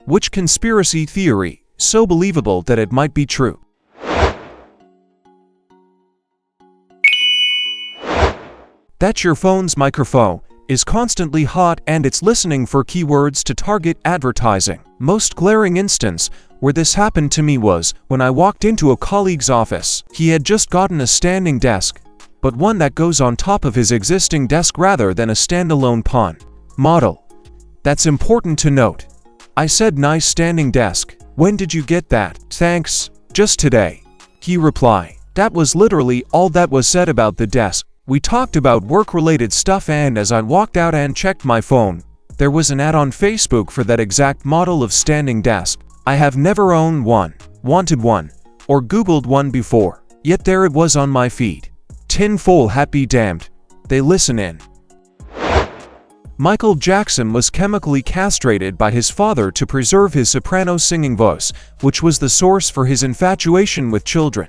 Which conspiracy theory so believable that it might be true? That your phone's microphone is constantly hot and it's listening for keywords to target advertising. Most glaring instance where this happened to me was when I walked into a colleague's office. He had just gotten a standing desk, but one that goes on top of his existing desk rather than a standalone pawn model. That's important to note. I said, "Nice standing desk. When did you get that?" "Thanks, just today," he replied. That was literally all that was said about the desk. We talked about work-related stuff, and as I walked out and checked my phone, there was an ad on Facebook for that exact model of standing desk. I have never owned one, wanted one, or Googled one before, yet there it was on my feed. Tinfoil hat be damned. They listen in. Michael Jackson was chemically castrated by his father to preserve his soprano singing voice, which was the source for his infatuation with children.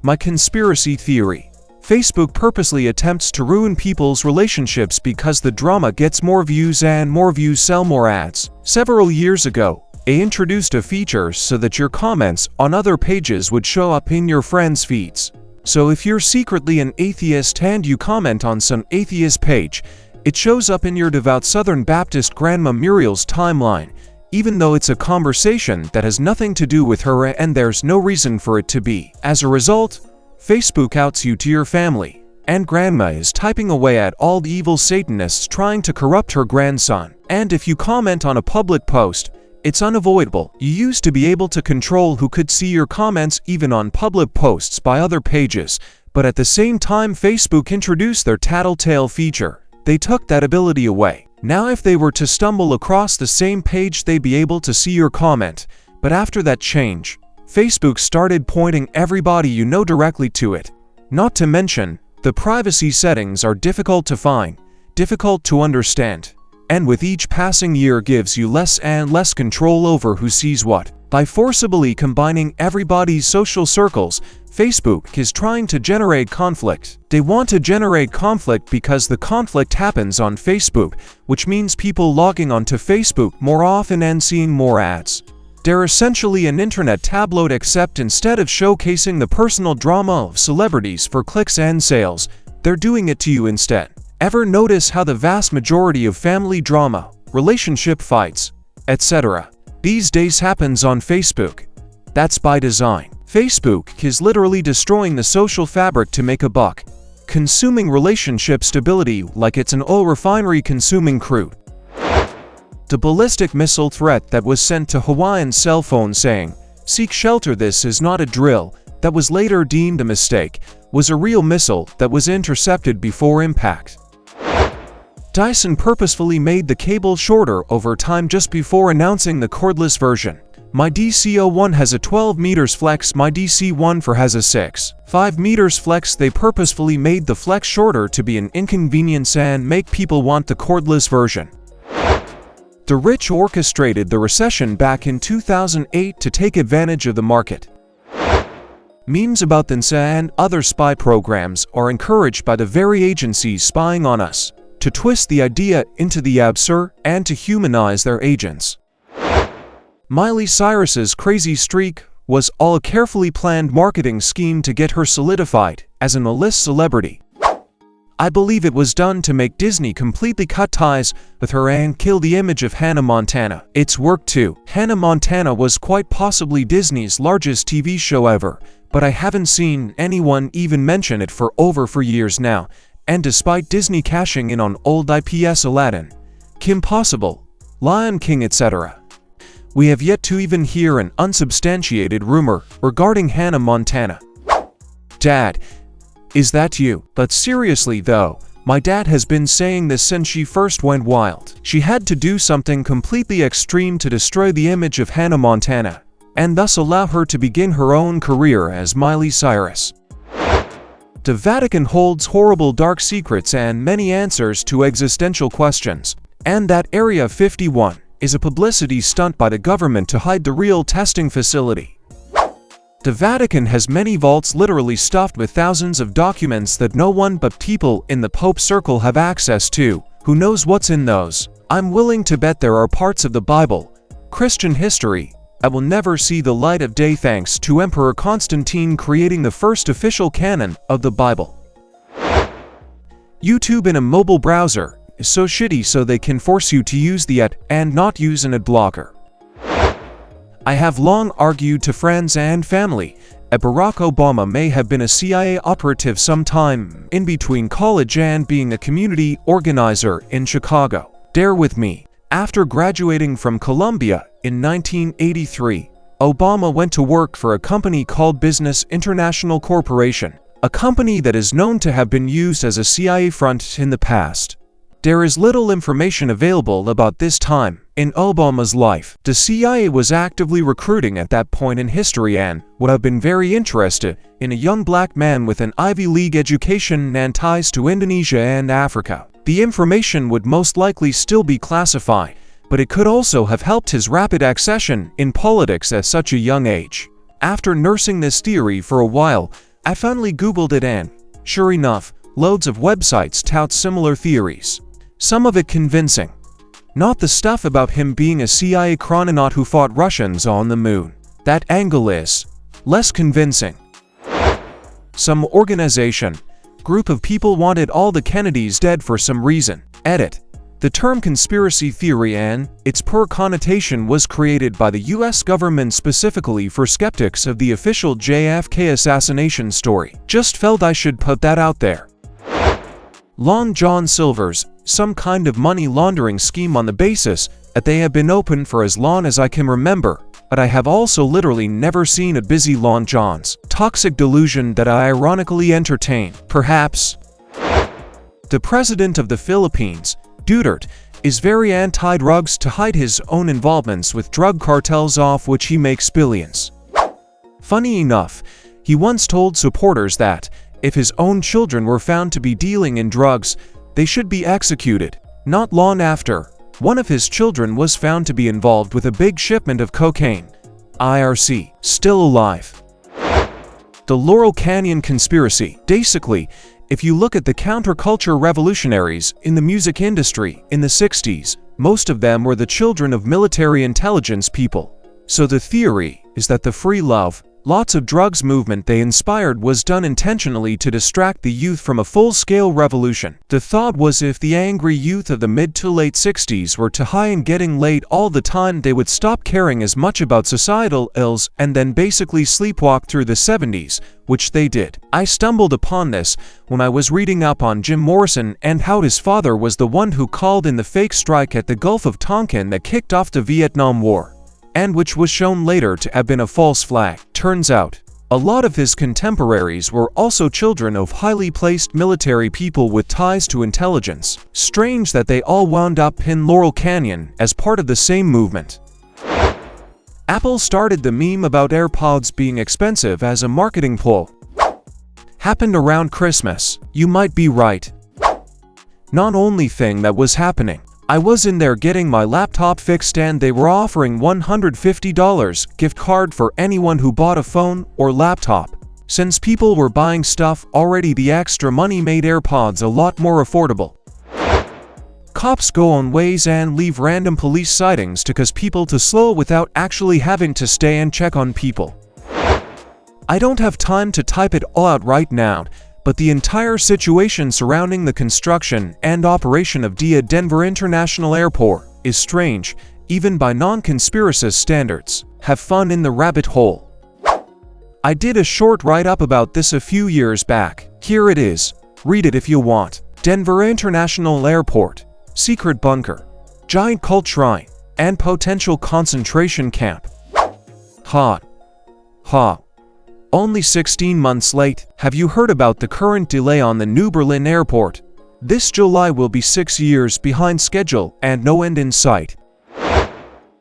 My conspiracy theory. Facebook purposely attempts to ruin people's relationships because the drama gets more views and more views sell more ads. Several years ago, they introduced a feature so that your comments on other pages would show up in your friends' feeds. So if you're secretly an atheist and you comment on some atheist page, it shows up in your devout Southern Baptist grandma Muriel's timeline, even though it's a conversation that has nothing to do with her and there's no reason for it to be. As a result, Facebook outs you to your family, and grandma is typing away at all the evil Satanists trying to corrupt her grandson. And if you comment on a public post, it's unavoidable. You used to be able to control who could see your comments even on public posts by other pages, but at the same time Facebook introduced their tattletale feature. They took that ability away. Now if they were to stumble across the same page, they'd be able to see your comment. But after that change, Facebook started pointing everybody you know directly to it. Not to mention, the privacy settings are difficult to find, difficult to understand, and with each passing year gives you less and less control over who sees what. By forcibly combining everybody's social circles, Facebook is trying to generate conflict. They want to generate conflict because the conflict happens on Facebook, which means people logging onto Facebook more often and seeing more ads. They're essentially an internet tabloid, except instead of showcasing the personal drama of celebrities for clicks and sales, they're doing it to you instead. Ever notice how the vast majority of family drama, relationship fights, etc. these days happens on Facebook? That's by design. Facebook is literally destroying the social fabric to make a buck, consuming relationship stability like it's an oil refinery consuming crude. The ballistic missile threat that was sent to Hawaiian cell phone saying, "Seek shelter, this is not a drill," that was later deemed a mistake, was a real missile that was intercepted before impact. Dyson purposefully made the cable shorter over time just before announcing the cordless version. My DC01 has a 12 meters flex, my DC14 has a 6.5 meters flex. They purposefully made the flex shorter to be an inconvenience and make people want the cordless version. The rich orchestrated the recession back in 2008 to take advantage of the market. Memes about the NSA and other spy programs are encouraged by the very agencies spying on us to twist the idea into the absurd and to humanize their agents. Miley Cyrus's crazy streak was all a carefully planned marketing scheme to get her solidified as an A-list celebrity. I believe it was done to make Disney completely cut ties with her and kill the image of Hannah Montana. It's worked too. Hannah Montana was quite possibly Disney's largest TV show ever, but I haven't seen anyone even mention it for years now. And despite Disney cashing in on old IPs Aladdin, Kim Possible, Lion King, etc., we have yet to even hear an unsubstantiated rumor regarding Hannah Montana. Dad, is that you? But seriously though, my dad has been saying this since she first went wild. She had to do something completely extreme to destroy the image of Hannah Montana, and thus allow her to begin her own career as Miley Cyrus. The Vatican holds horrible dark secrets and many answers to existential questions, and that Area 51 is a publicity stunt by the government to hide the real testing facility. The Vatican has many vaults literally stuffed with thousands of documents that no one but people in the Pope's circle have access to. Who knows what's in those? I'm willing to bet there are parts of the Bible Christian history, I will never see the light of day thanks to Emperor Constantine creating the first official canon of the Bible. YouTube in a mobile browser is so shitty so they can force you to use the ad and not use an ad blocker. I have long argued to friends and family that Barack Obama may have been a CIA operative sometime in between college and being a community organizer in Chicago. Dare with me. After graduating from Columbia in 1983, Obama went to work for a company called Business International Corporation, a company that is known to have been used as a CIA front in the past. There is little information available about this time in Obama's life. The CIA was actively recruiting at that point in history and would have been very interested in a young black man with an Ivy League education and ties to Indonesia and Africa. The information would most likely still be classified, but it could also have helped his rapid accession in politics at such a young age. After nursing this theory for a while, I finally Googled it and, sure enough, loads of websites tout similar theories. Some of it convincing. Not the stuff about him being a CIA chrononaut who fought Russians on the moon. That angle is less convincing. Some group of people wanted all the Kennedys dead for some reason. Edit. The term conspiracy theory and its poor connotation was created by the US government specifically for skeptics of the official JFK assassination story. Just felt I should put that out there. Long John Silver's some kind of money laundering scheme on the basis that they have been open for as long as I can remember, but I have also literally never seen a busy Long John's. Toxic delusion that I ironically entertain. Perhaps. The president of the Philippines, Duterte, is very anti-drugs to hide his own involvements with drug cartels off which he makes billions. Funny enough, he once told supporters that, if his own children were found to be dealing in drugs, they should be executed. Not long after, one of his children was found to be involved with a big shipment of cocaine. IRC. Still alive. The Laurel Canyon Conspiracy. Basically, if you look at the counterculture revolutionaries in the music industry in the 60s, most of them were the children of military intelligence people. So the theory is that the free love, lots of drugs movement they inspired was done intentionally to distract the youth from a full-scale revolution. The thought was if the angry youth of the mid to late 60s were too high and getting laid all the time, they would stop caring as much about societal ills and then basically sleepwalk through the 70s, which they did. I stumbled upon this when I was reading up on Jim Morrison and how his father was the one who called in the fake strike at the Gulf of Tonkin that kicked off the Vietnam War, and which was shown later to have been a false flag. Turns out, a lot of his contemporaries were also children of highly placed military people with ties to intelligence. Strange that they all wound up in Laurel Canyon as part of the same movement. Apple started the meme about AirPods being expensive as a marketing ploy. Happened around Christmas. You might be right. Not only thing that was happening. I was in there getting my laptop fixed and they were offering $150 gift card for anyone who bought a phone or laptop. Since people were buying stuff already, the extra money made AirPods a lot more affordable. Cops go on ways and leave random police sightings to cause people to slow without actually having to stay and check on people. I don't have time to type it all out right now, but the entire situation surrounding the construction and operation of Denver International Airport is strange, even by non-conspiracist standards. Have fun in the rabbit hole. I did a short write-up about this a few years back. Here it is. Read it if you want. Denver International Airport. Secret bunker. Giant cult shrine. And potential concentration camp. Hot. Only 16 months late. Have you heard about the current delay on the New Berlin airport? This July will be 6 years behind schedule and no end in sight.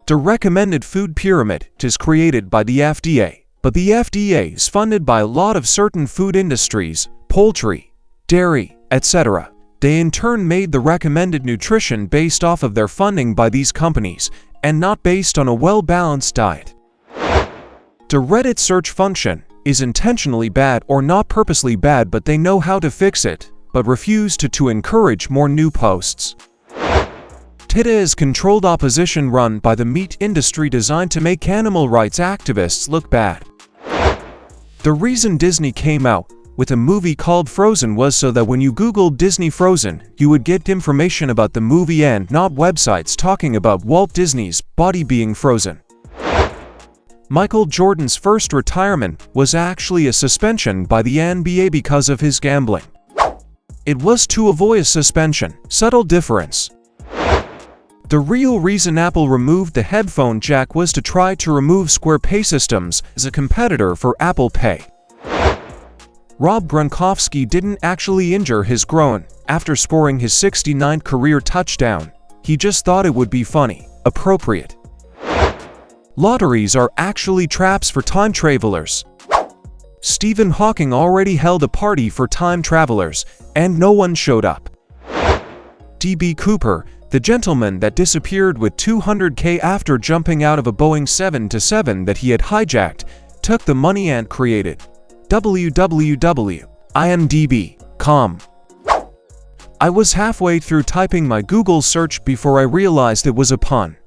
The recommended food pyramid is created by the FDA, but the FDA is funded by a lot of certain food industries, poultry, dairy, etc. They in turn made the recommended nutrition based off of their funding by these companies, and not based on a well-balanced diet. The Reddit search function is intentionally bad or not purposely bad, but they know how to fix it, but refuse to encourage more new posts. PETA is controlled opposition run by the meat industry designed to make animal rights activists look bad. The reason Disney came out with a movie called Frozen was so that when you Googled Disney Frozen, you would get information about the movie and not websites talking about Walt Disney's body being frozen. Michael Jordan's first retirement was actually a suspension by the NBA because of his gambling. It was to avoid a suspension. Subtle difference. The real reason Apple removed the headphone jack was to try to remove Square Pay Systems as a competitor for Apple Pay. Rob Gronkowski didn't actually injure his groin after scoring his 69th career touchdown. He just thought it would be funny. Appropriate. Lotteries are actually traps for time travelers. Stephen Hawking already held a party for time travelers, and no one showed up. D.B. Cooper, the gentleman that disappeared with $200K after jumping out of a Boeing 777 that he had hijacked, took the money and created www.imdb.com. I was halfway through typing my Google search before I realized it was a pun.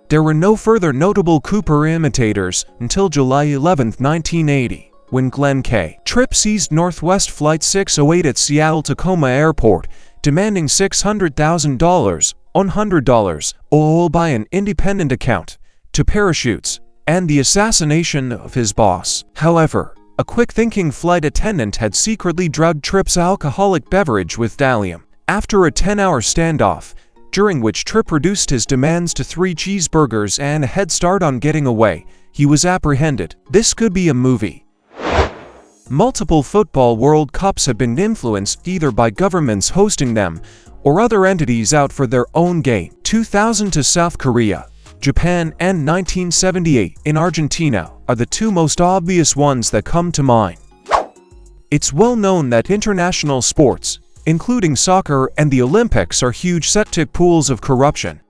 There were no further notable Cooper imitators until July 11, 1980, when Glenn K. Tripp seized Northwest Flight 608 at Seattle-Tacoma Airport, demanding $600,000, $100, all by an independent account, to parachutes, and the assassination of his boss. However, a quick-thinking flight attendant had secretly drugged Tripp's alcoholic beverage with Valium. After a 10-hour standoff, during which Tripp reduced his demands to 3 cheeseburgers and a head start on getting away, he was apprehended. This could be a movie. Multiple football World Cups have been influenced either by governments hosting them or other entities out for their own gain. 2000 to South Korea, Japan, and 1978 in Argentina are the two most obvious ones that come to mind. It's well known that international sports, including soccer and the Olympics, are huge septic pools of corruption.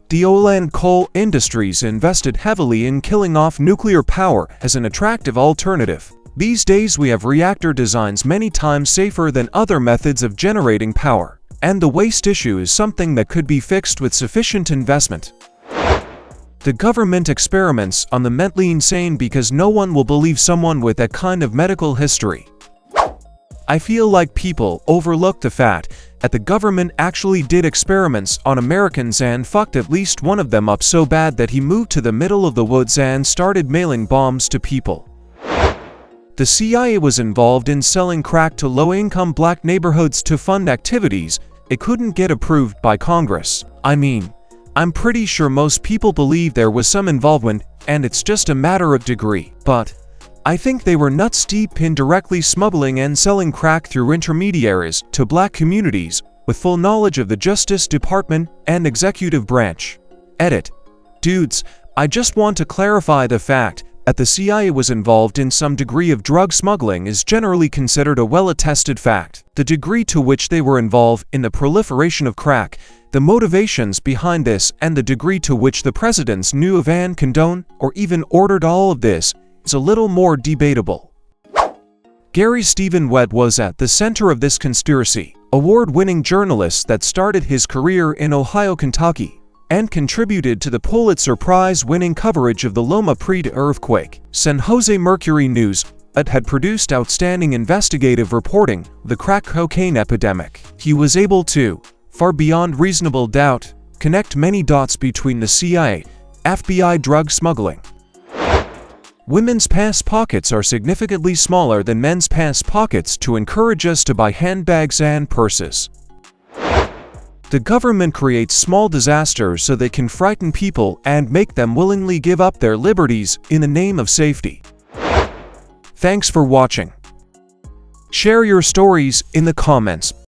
The oil and coal industries invested heavily in killing off nuclear power as an attractive alternative. These days we have reactor designs many times safer than other methods of generating power, and the waste issue is something that could be fixed with sufficient investment. The government experiments on the mentally insane because no one will believe someone with that kind of medical history. I feel like people overlook the fact that the government actually did experiments on Americans and fucked at least one of them up so bad that he moved to the middle of the woods and started mailing bombs to people. The CIA was involved in selling crack to low-income black neighborhoods to fund activities it couldn't get approved by Congress. I mean, I'm pretty sure most people believe there was some involvement and it's just a matter of degree, but I think they were nuts deep in directly smuggling and selling crack through intermediaries to black communities with full knowledge of the Justice Department and executive branch. Edit. Dudes, I just want to clarify the fact that the CIA was involved in some degree of drug smuggling is generally considered a well-attested fact. The degree to which they were involved in the proliferation of crack, the motivations behind this, and the degree to which the presidents knew of and condoned or even ordered all of this is a little more debatable. Gary Stephen Webb was at the center of this conspiracy, award-winning journalist that started his career in Ohio, Kentucky, and contributed to the Pulitzer Prize-winning coverage of the Loma Prieta earthquake. San Jose Mercury News had produced outstanding investigative reporting of the crack cocaine epidemic. He was able to, far beyond reasonable doubt, connect many dots between the CIA, FBI drug smuggling. Women's pants pockets are significantly smaller than men's pants pockets to encourage us to buy handbags and purses. The government creates small disasters so they can frighten people and make them willingly give up their liberties in the name of safety. Thanks for watching. Share your stories in the comments.